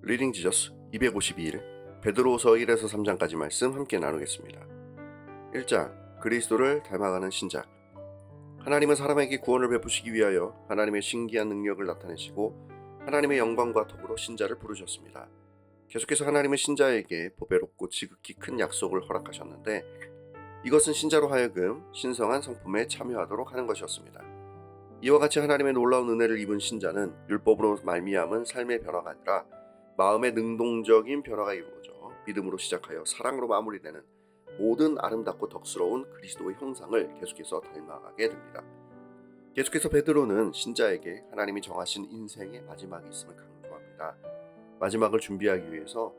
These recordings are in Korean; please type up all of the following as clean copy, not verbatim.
리딩 지저스 252일 베드로후서 1에서 3장까지 말씀 함께 나누겠습니다. 1장 그리스도를 닮아가는 신작. 하나님은 사람에게 구원을 베푸시기 위하여 하나님의 신기한 능력을 나타내시고 하나님의 영광과 더불어 신자를 부르셨습니다. 계속해서 하나님은 신자에게 보배롭고 지극히 큰 약속을 허락하셨는데 이것은 신자로 하여금 신성한 성품에 참여하도록 하는 것이었습니다. 이와 같이 하나님의 놀라운 은혜를 입은 신자는 율법으로 말미암은 삶의 변화가 아니라 마음의 능동적인 변화가 이루어져 믿음으로 시작하여 사랑으로 마무리되는 모든 아름답고 덕스러운 그리스도의 형상을 계속해서 닮아가게 됩니다. 계속해서 베드로는 신자에게 하나님이 정하신 인생의 마지막이 있음을 강조합니다. 마지막을 준비하기 위해서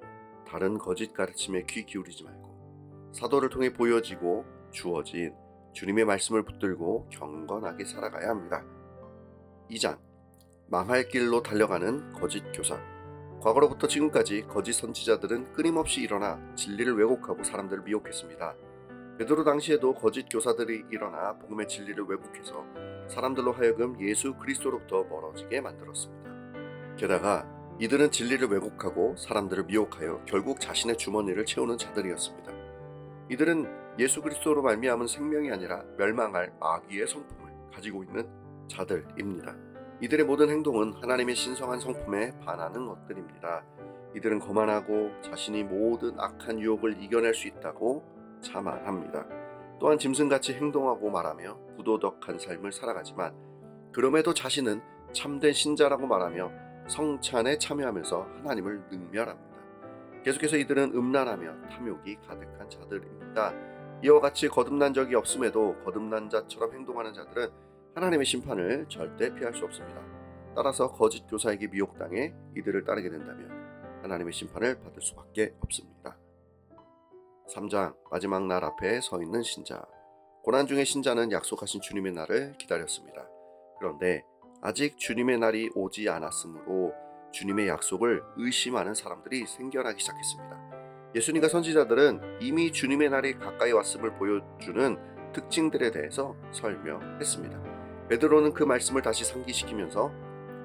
다른 거짓 가르침에 귀 기울이지 말고 사도를 통해 보여지고 주어진 주님의 말씀을 붙들고 경건하게 살아가야 합니다. 2장 망할 길로 달려가는 거짓 교사. 과거로부터 지금까지 거짓 선지자들은 끊임없이 일어나 진리를 왜곡하고 사람들을 미혹했습니다. 베드로 당시에도 거짓 교사들이 일어나 복음의 진리를 왜곡해서 사람들로 하여금 예수 그리스도로부터 멀어지게 만들었습니다. 게다가 이들은 진리를 왜곡하고 사람들을 미혹하여 결국 자신의 주머니를 채우는 자들이었습니다. 이들은 예수 그리스도로 말미암은 생명이 아니라 멸망할 마귀의 성품을 가지고 있는 자들입니다. 이들의 모든 행동은 하나님의 신성한 성품에 반하는 것들입니다. 이들은 거만하고 자신이 모든 악한 유혹을 이겨낼 수 있다고 자만합니다. 또한 짐승같이 행동하고 말하며 부도덕한 삶을 살아가지만 그럼에도 자신은 참된 신자라고 말하며 성찬에 참여하면서 하나님을 능멸합니다. 계속해서 이들은 음란하며 탐욕이 가득한 자들입니다. 이와 같이 거듭난 적이 없음에도 거듭난 자처럼 행동하는 자들은 하나님의 심판을 절대 피할 수 없습니다. 따라서 거짓 교사에게 미혹당해 이들을 따르게 된다면 하나님의 심판을 받을 수밖에 없습니다. 3장 마지막 날 앞에 서 있는 신자. 고난 중의 신자는 약속하신 주님의 날을 기다렸습니다. 그런데 아직 주님의 날이 오지 않았으므로 주님의 약속을 의심하는 사람들이 생겨나기 시작했습니다. 예수님과 선지자들은 이미 주님의 날이 가까이 왔음을 보여주는 특징들에 대해서 설명했습니다. 베드로는 그 말씀을 다시 상기시키면서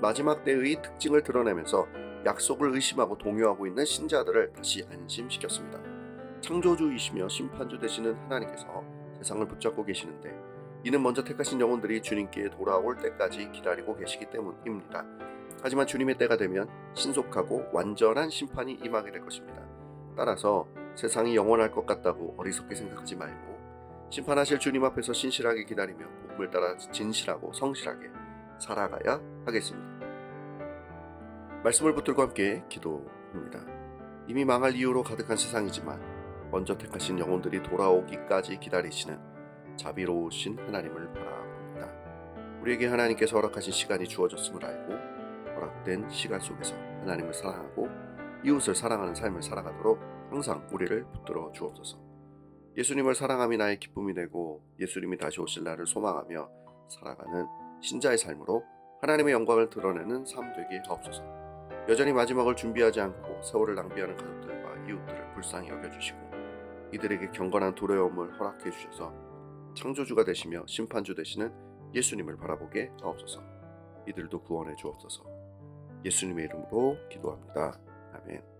마지막 때의 특징을 드러내면서 약속을 의심하고 동요하고 있는 신자들을 다시 안심시켰습니다. 창조주이시며 심판주 되시는 하나님께서 세상을 붙잡고 계시는데 이는 먼저 택하신 영혼들이 주님께 돌아올 때까지 기다리고 계시기 때문입니다. 하지만 주님의 때가 되면 신속하고 완전한 심판이 임하게 될 것입니다. 따라서 세상이 영원할 것 같다고 어리석게 생각하지 말고 심판하실 주님 앞에서 신실하게 기다리며 복음을 따라 진실하고 성실하게 살아가야 하겠습니다. 말씀을 붙들고 함께 기도합니다. 이미 망할 이유로 가득한 세상이지만 먼저 택하신 영혼들이 돌아오기까지 기다리시는 자비로우신 하나님을 바라봅니다. 우리에게 하나님께서 허락하신 시간이 주어졌음을 알고 허락된 시간 속에서 하나님을 사랑하고 이웃을 사랑하는 삶을 살아가도록 항상 우리를 붙들어 주옵소서. 예수님을 사랑함이 나의 기쁨이 되고 예수님이 다시 오실 날을 소망하며 살아가는 신자의 삶으로 하나님의 영광을 드러내는 삶 되게 하옵소서. 여전히 마지막을 준비하지 않고 세월을 낭비하는 가족들과 이웃들을 불쌍히 여겨주시고 이들에게 경건한 두려움을 허락해 주셔서 창조주가 되시며 심판주 되시는 예수님을 바라보게 하옵소서. 이들도 구원해 주옵소서. 예수님의 이름으로 기도합니다. 아멘.